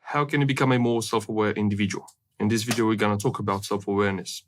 how can you become a more self-aware individual? In this video, we're going to talk about self-awareness,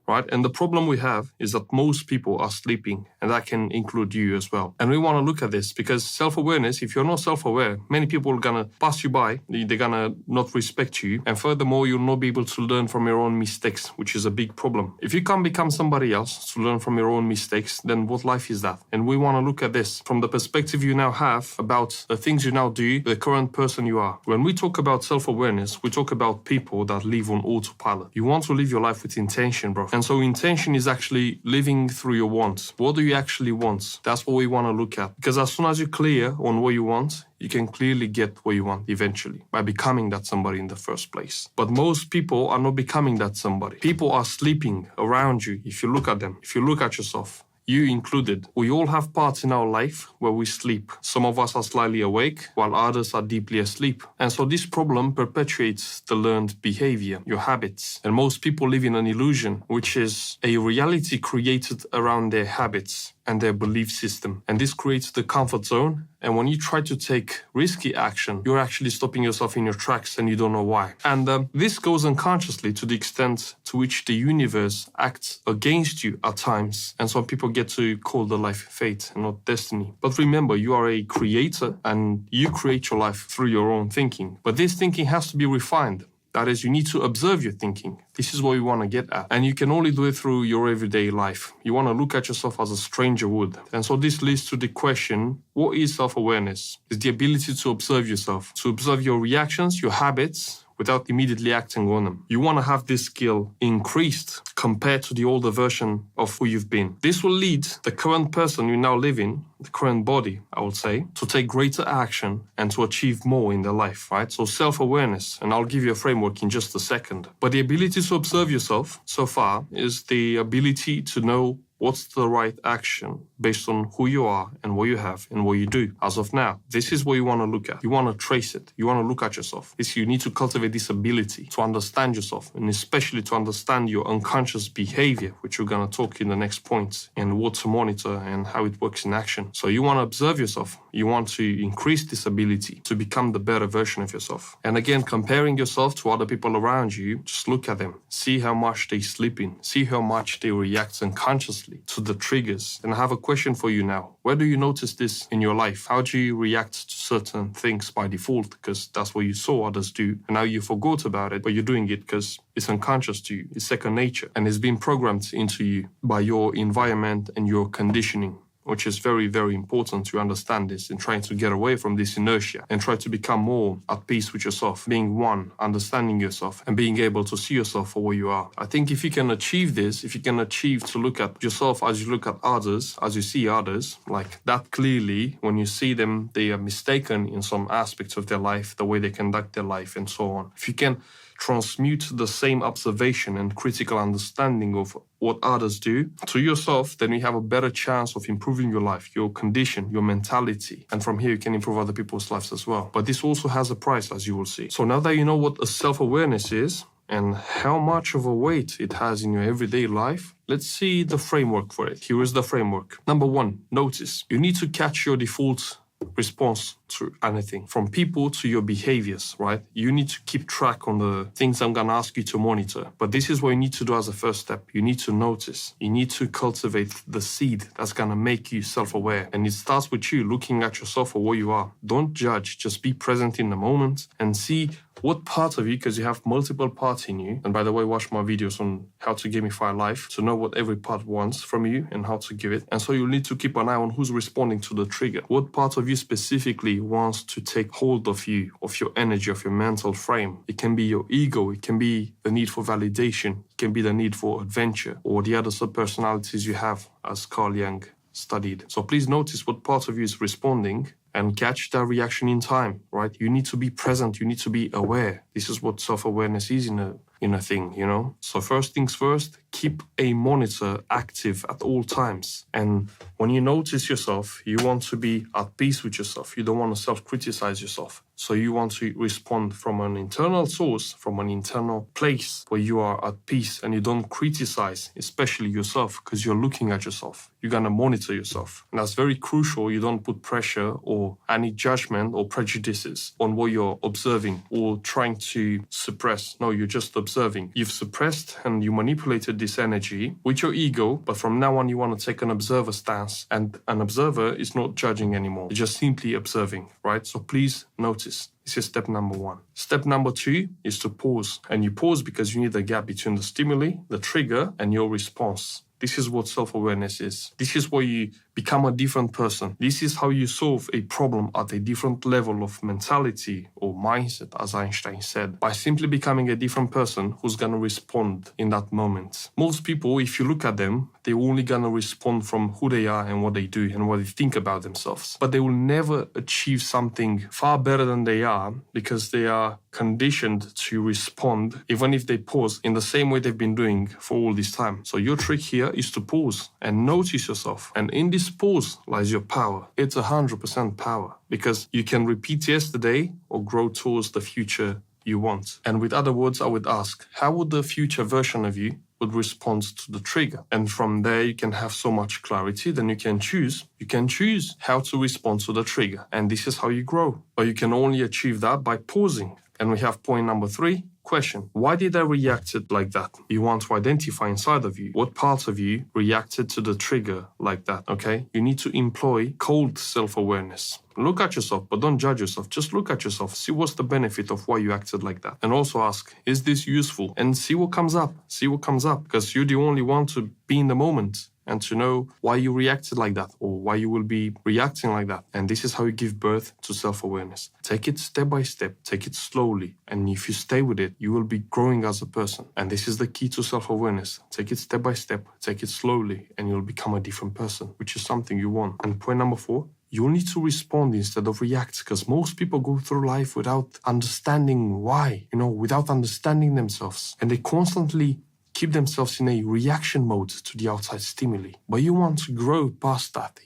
right? And the problem we have is that most people are sleeping, and that can include you as well. And we want to look at this because self-awareness, if you're not self-aware, many people are going to pass you by, they're going to not respect you. And furthermore, you'll not be able to learn from your own mistakes, which is a big problem. If you can't become somebody else to learn from your own mistakes, then what life is that? And we want to look at this from the perspective you now have about the things you now do, the current person you are. When we talk about self-awareness, we talk about people that live on autopilot. You want to live your life with intention, bro. And so intention is actually living through your wants. What do you actually want? That's what we want to look at. Because as soon as you're clear on what you want, you can clearly get what you want eventually by becoming that somebody in the first place. But most people are not becoming that somebody. People are sleeping around you. If you look at them, if you look at yourself, you included, we all have parts in our life where we sleep. Some of us are slightly awake, while others are deeply asleep. And so this problem perpetuates the learned behavior, your habits. And most people live in an illusion, which is a reality created around their habits and their belief system. And this creates the comfort zone. And when you try to take risky action, you're actually stopping yourself in your tracks and you don't know why. And this goes unconsciously to the extent to which the universe acts against you at times. And some people get to call the life fate and not destiny. But remember, you are a creator and you create your life through your own thinking. But this thinking has to be refined. That is, you need to observe your thinking. This is what we want to get at. And you can only do it through your everyday life. You want to look at yourself as a stranger would. And so this leads to the question, what is self-awareness? It's the ability to observe yourself, to observe your reactions, your habits, without immediately acting on them. You want to have this skill increased compared to the older version of who you've been. This will lead the current person you now live in, the current body, I would say, to take greater action and to achieve more in their life, right? So self-awareness, and I'll give you a framework in just a second. But the ability to observe yourself so far is the ability to know what's the right action based on who you are and what you have and what you do as of now. This is what you want to look at. You want to trace it. You want to look at yourself. You need to cultivate this ability to understand yourself and especially to understand your unconscious behavior, which we're going to talk in the next point, and what to monitor and how it works in action. So you want to observe yourself. You want to increase this ability to become the better version of yourself. And again, comparing yourself to other people around you, just look at them. See how much they sleep in. See how much they react unconsciously to the triggers. And I have a question for you now. Where do you notice this in your life? How do you react to certain things by default? Because that's what you saw others do. And now you forgot about it, but you're doing it because it's unconscious to you. It's second nature. And it's been programmed into you by your environment and your conditioning, which is very, very important to understand this and trying to get away from this inertia and try to become more at peace with yourself, being one, understanding yourself and being able to see yourself for who you are. I think if you can achieve this, if you can achieve to look at yourself as you look at others, as you see others, like that clearly, when you see them, they are mistaken in some aspects of their life, the way they conduct their life and so on. If you can transmute the same observation and critical understanding of what others do to yourself, then you have a better chance of improving your life, your condition, your mentality. And from here, you can improve other people's lives as well. But this also has a price, as you will see. So now that you know what a self-awareness is and how much of a weight it has in your everyday life, let's see the framework for it. Here is the framework. Number one, notice. You need to catch your default response to anything, from people to your behaviors, right? You need to keep track on the things I'm going to ask you to monitor. But this is what you need to do as a first step. You need to notice. You need to cultivate the seed that's going to make you self-aware. And it starts with you looking at yourself for what you are. Don't judge. Just be present in the moment and see what part of you, because you have multiple parts in you. And by the way, watch my videos on how to gamify life to know what every part wants from you and how to give it. And so you'll need to keep an eye on who's responding to the trigger. What part of you specifically wants to take hold of you, of your energy, of your mental frame? It can be your ego. It can be the need for validation. It can be the need for adventure or the other sub-personalities you have, as Carl Jung studied. So please notice what part of you is responding and catch that reaction in time, right? You need to be present. You need to be aware. This is what self-awareness is in a in a thing, you know? So first things first, keep a monitor active at all times. And when you notice yourself, you want to be at peace with yourself. You don't want to self-criticize yourself. So you want to respond from an internal source, from an internal place where you are at peace and you don't criticize, especially yourself, because you're looking at yourself. You're going to monitor yourself. And that's very crucial. You don't put pressure or any judgment or prejudices on what you're observing or trying to suppress. No, you're just observing. You've suppressed and you manipulated this energy with your ego, but from now on you want to take an observer stance, and an observer is not judging anymore. You're just simply observing, right? So please notice. This is step number 1. Step number 2 is to pause. And you pause because you need a gap between the stimuli, the trigger, and your response. This is what self-awareness is. This is where you become a different person. This is how you solve a problem at a different level of mentality or mindset, as Einstein said, by simply becoming a different person who's going to respond in that moment. Most people, if you look at them, they're only going to respond from who they are and what they do and what they think about themselves. But they will never achieve something far better than they are because they are conditioned to respond, even if they pause, in the same way they've been doing for all this time. So your trick here is to pause and notice yourself. And in this pause lies your power. It's 100% power because you can repeat yesterday or grow towards the future you want. And with other words, I would ask, how would the future version of you would respond to the trigger? And from there, you can have so much clarity, then you can choose how to respond to the trigger. And this is how you grow. But you can only achieve that by pausing. And we have point number 3. Question: why did I react like that? You want to identify inside of you what parts of you reacted to the trigger like that, okay? You need to employ cold self-awareness. Look at yourself, but don't judge yourself. Just look at yourself. See what's the benefit of why you acted like that. And also ask, is this useful? And see what comes up. See what comes up. Because you're the only one to be in the moment and to know why you reacted like that or why you will be reacting like that. And this is how you give birth to self-awareness. Take it step by step. Take it slowly. And if you stay with it, you will be growing as a person. And this is the key to self-awareness. Take it step by step. Take it slowly. And you'll become a different person, which is something you want. And point number 4, you'll need to respond instead of react, because most people go through life without understanding why, without understanding themselves. And they constantly keep themselves in a reaction mode to the outside stimuli. But you want to grow past that,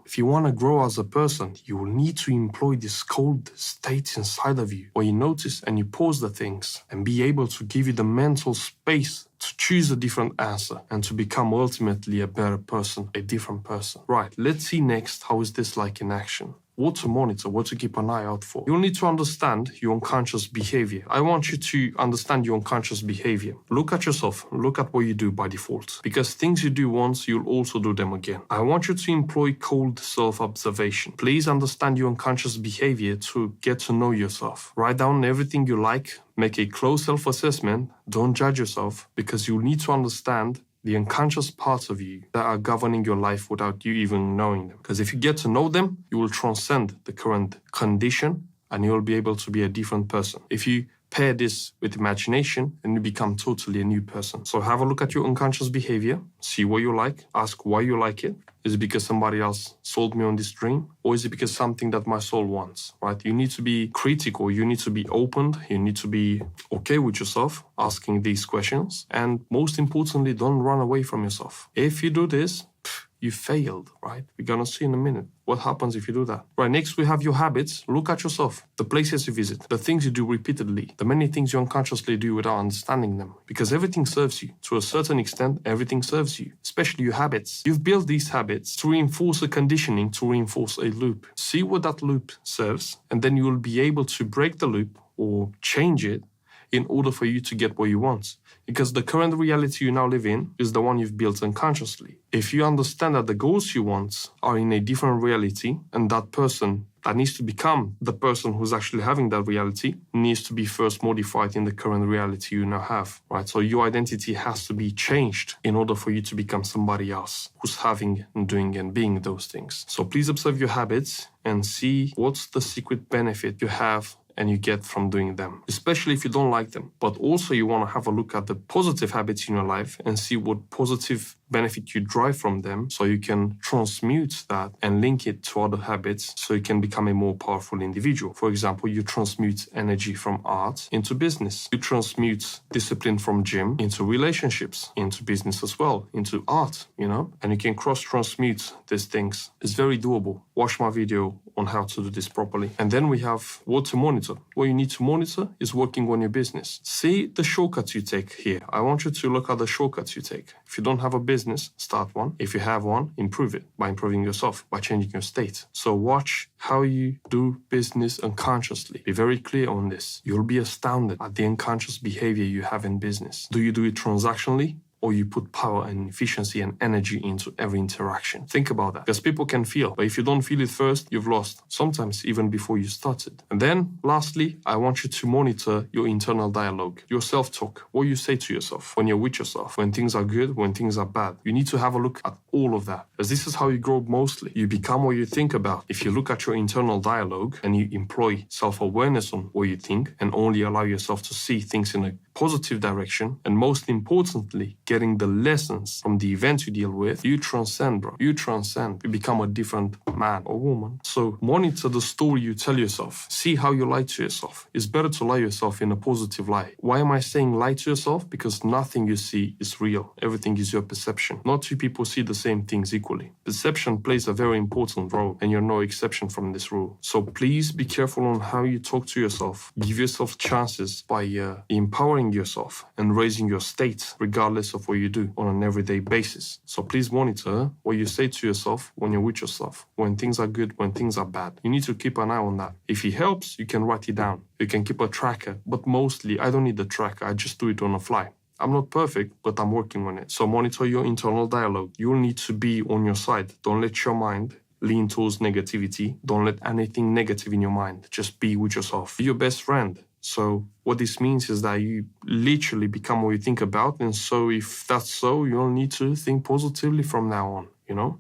If you want to grow as a person, you will need to employ this cold state inside of you, where you notice and you pause the things and be able to give you the mental space to choose a different answer and to become ultimately a better person, a different person. Right, let's see next how is this like in action. What to monitor, what to keep an eye out for. You'll need to understand your unconscious behavior. I want you to understand your unconscious behavior. Look at yourself. Look at what you do by default. Because things you do once, you'll also do them again. I want you to employ cold self-observation. Please understand your unconscious behavior to get to know yourself. Write down everything you like. Make a close self-assessment. Don't judge yourself because you'll need to understand the unconscious parts of you that are governing your life without you even knowing them. Because if you get to know them, you will transcend the current condition and you'll be able to be a different person. If you pair this with imagination, then you become totally a new person. So have a look at your unconscious behavior, see what you like, ask why you like it. Is it because somebody else sold me on this dream? Or is it because something that my soul wants, right? You need to be critical. You need to be open. You need to be okay with yourself, asking these questions. And most importantly, don't run away from yourself. If you do this, you failed, right? We're going to see in a minute what happens if you do that. Right, next we have your habits. Look at yourself, the places you visit, the things you do repeatedly, the many things you unconsciously do without understanding them. Because everything serves you. To a certain extent, everything serves you, especially your habits. You've built these habits to reinforce a conditioning, to reinforce a loop. See what that loop serves, and then you will be able to break the loop or change it in order for you to get what you want. Because the current reality you now live in is the one you've built unconsciously. If you understand that the goals you want are in a different reality, and that person that needs to become the person who's actually having that reality needs to be first modified in the current reality you now have, right? So your identity has to be changed in order for you to become somebody else who's having and doing and being those things. So please observe your habits and see what's the secret benefit you have and you get from doing them, especially if you don't like them. But also you want to have a look at the positive habits in your life and see what positive benefit you drive from them, so you can transmute that and link it to other habits so you can become a more powerful individual. For example, you transmute energy from art into business. You transmute discipline from gym into relationships, into business as well, into art, and you can cross-transmute these things. It's very doable. Watch my video on how to do this properly. And then we have what to monitor. What you need to monitor is working on your business. See the shortcuts you take here. I want you to look at the shortcuts you take. If you don't have a business, start one. If you have one, improve it by improving yourself, by changing your state. So watch how you do business unconsciously. Be very clear on this. You'll be astounded at the unconscious behavior you have in business. Do you do it transactionally, or you put power and efficiency and energy into every interaction? Think about that, because people can feel, but if you don't feel it first, you've lost, sometimes even before you started. And then lastly, I want you to monitor your internal dialogue, your self-talk, what you say to yourself when you're with yourself, when things are good, when things are bad. You need to have a look at all of that, because this is how you grow mostly. You become what you think about. If you look at your internal dialogue and you employ self-awareness on what you think and only allow yourself to see things in a positive direction, and most importantly, getting the lessons from the events you deal with, you transcend, bro. You transcend. You become a different man or woman. So monitor the story you tell yourself. See how you lie to yourself. It's better to lie yourself in a positive lie. Why am I saying lie to yourself? Because nothing you see is real. Everything is your perception. Not two people see the same things equally. Perception plays a very important role, and you're no exception from this rule. So please be careful on how you talk to yourself. Give yourself chances by empowering yourself and raising your state regardless of what you do on an everyday basis. So please monitor what you say to yourself when you're with yourself, when things are good, when things are bad. You need to keep an eye on that. If it helps, you can write it down. You can keep a tracker, but mostly I don't need the tracker. I just do it on the fly. I'm not perfect, but I'm working on it. So monitor your internal dialogue. You'll need to be on your side. Don't let your mind lean towards negativity. Don't let anything negative in your mind. Just be with yourself. Be your best friend. So what this means is that you literally become what you think about. And so if that's so, you'll need to think positively from now on,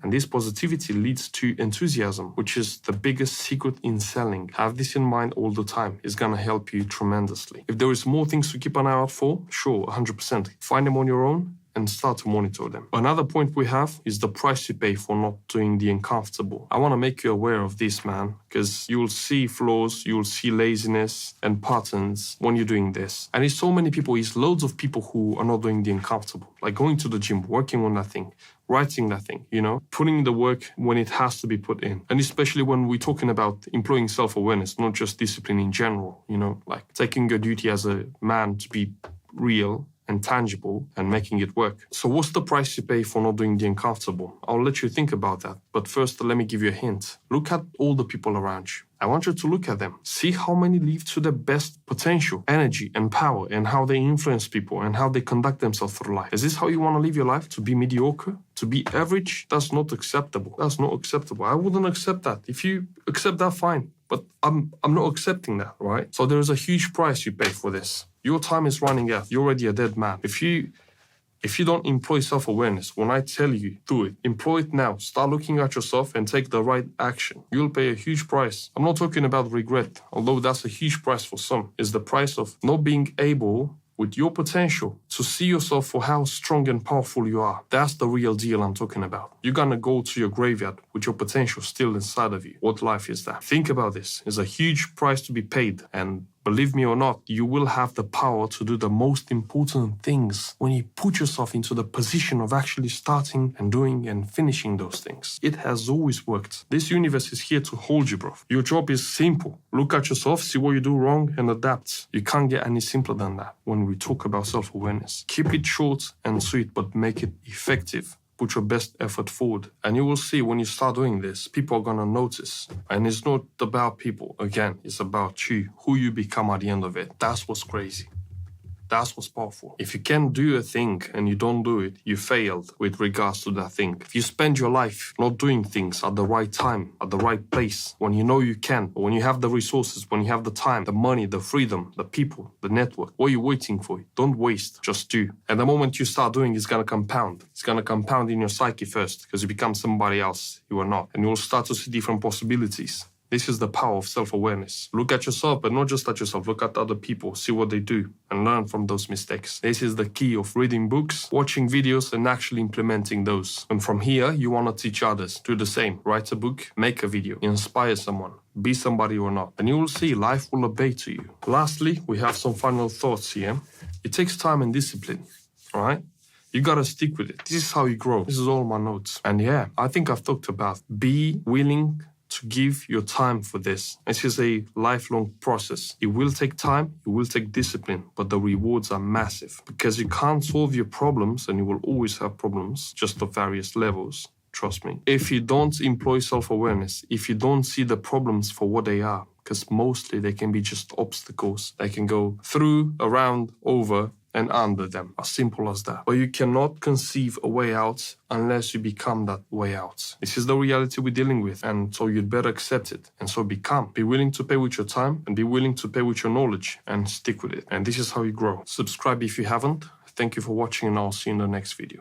And this positivity leads to enthusiasm, which is the biggest secret in selling. Have this in mind all the time. It's going to help you tremendously. If there is more things to keep an eye out for, sure, 100%. Find them on your own and start to monitor them. Another point we have is the price you pay for not doing the uncomfortable. I want to make you aware of this, man, because you will see flaws, you will see laziness and patterns when you're doing this. And it's so many people, it's loads of people who are not doing the uncomfortable, like going to the gym, working on that thing, writing that thing, putting in the work when it has to be put in. And especially when we're talking about employing self-awareness, not just discipline in general, like taking your duty as a man to be real and tangible and making it work. So what's the price you pay for not doing the uncomfortable? I'll let you think about that. But first, let me give you a hint. Look at all the people around you. I want you to look at them. See how many live to their best potential, energy and power, and how they influence people and how they conduct themselves through life. Is this how you want to live your life? To be mediocre? To be average? That's not acceptable. That's not acceptable. I wouldn't accept that. If you accept that, fine. But I'm not accepting that, right? So there is a huge price you pay for this. Your time is running out. You're already a dead man. If you don't employ self-awareness, when I tell you, do it. Employ it now. Start looking at yourself and take the right action. You'll pay a huge price. I'm not talking about regret, although that's a huge price for some. It's the price of not being able, with your potential, to see yourself for how strong and powerful you are. That's the real deal I'm talking about. You're gonna go to your graveyard with your potential still inside of you. What life is that? Think about this. It's a huge price to be paid, and believe me or not, you will have the power to do the most important things when you put yourself into the position of actually starting and doing and finishing those things. It has always worked. This universe is here to hold you, bro. Your job is simple. Look at yourself, see what you do wrong, and adapt. You can't get any simpler than that when we talk about self-awareness. Keep it short and sweet, but make it effective. Put your best effort forward. And you will see when you start doing this, people are going to notice. And it's not about people. Again, it's about you, who you become at the end of it. That's what's crazy. That's what's powerful. If you can do a thing and you don't do it, you failed with regards to that thing. If you spend your life not doing things at the right time, at the right place, when you know you can, or when you have the resources, when you have the time, the money, the freedom, the people, the network, what are you waiting for? Don't waste, just do. And the moment you start doing, it's going to compound. It's going to compound in your psyche first, because you become somebody else you are not. And you'll start to see different possibilities. This is the power of self-awareness. Look at yourself, but not just at yourself. Look at other people, see what they do, and learn from those mistakes. This is the key of reading books, watching videos, and actually implementing those. And from here, you want to teach others. Do the same. Write a book, make a video, inspire someone. Be somebody or not. And you will see life will obey to you. Lastly, we have some final thoughts here. It takes time and discipline, all right? You gotta stick with it. This is how you grow. This is all my notes. And yeah, I think I've talked about be willing to give your time for this. This is a lifelong process. It will take time, it will take discipline, but the rewards are massive because you can't solve your problems and you will always have problems, just of various levels. Trust me. If you don't employ self-awareness, if you don't see the problems for what they are, because mostly they can be just obstacles. They can go through, around, over, and under them. As simple as that. But you cannot conceive a way out unless you become that way out. This is the reality we're dealing with, and so you'd better accept it. And so become. Be willing to pay with your time, and be willing to pay with your knowledge, and stick with it. And this is how you grow. Subscribe if you haven't. Thank you for watching, and I'll see you in the next video.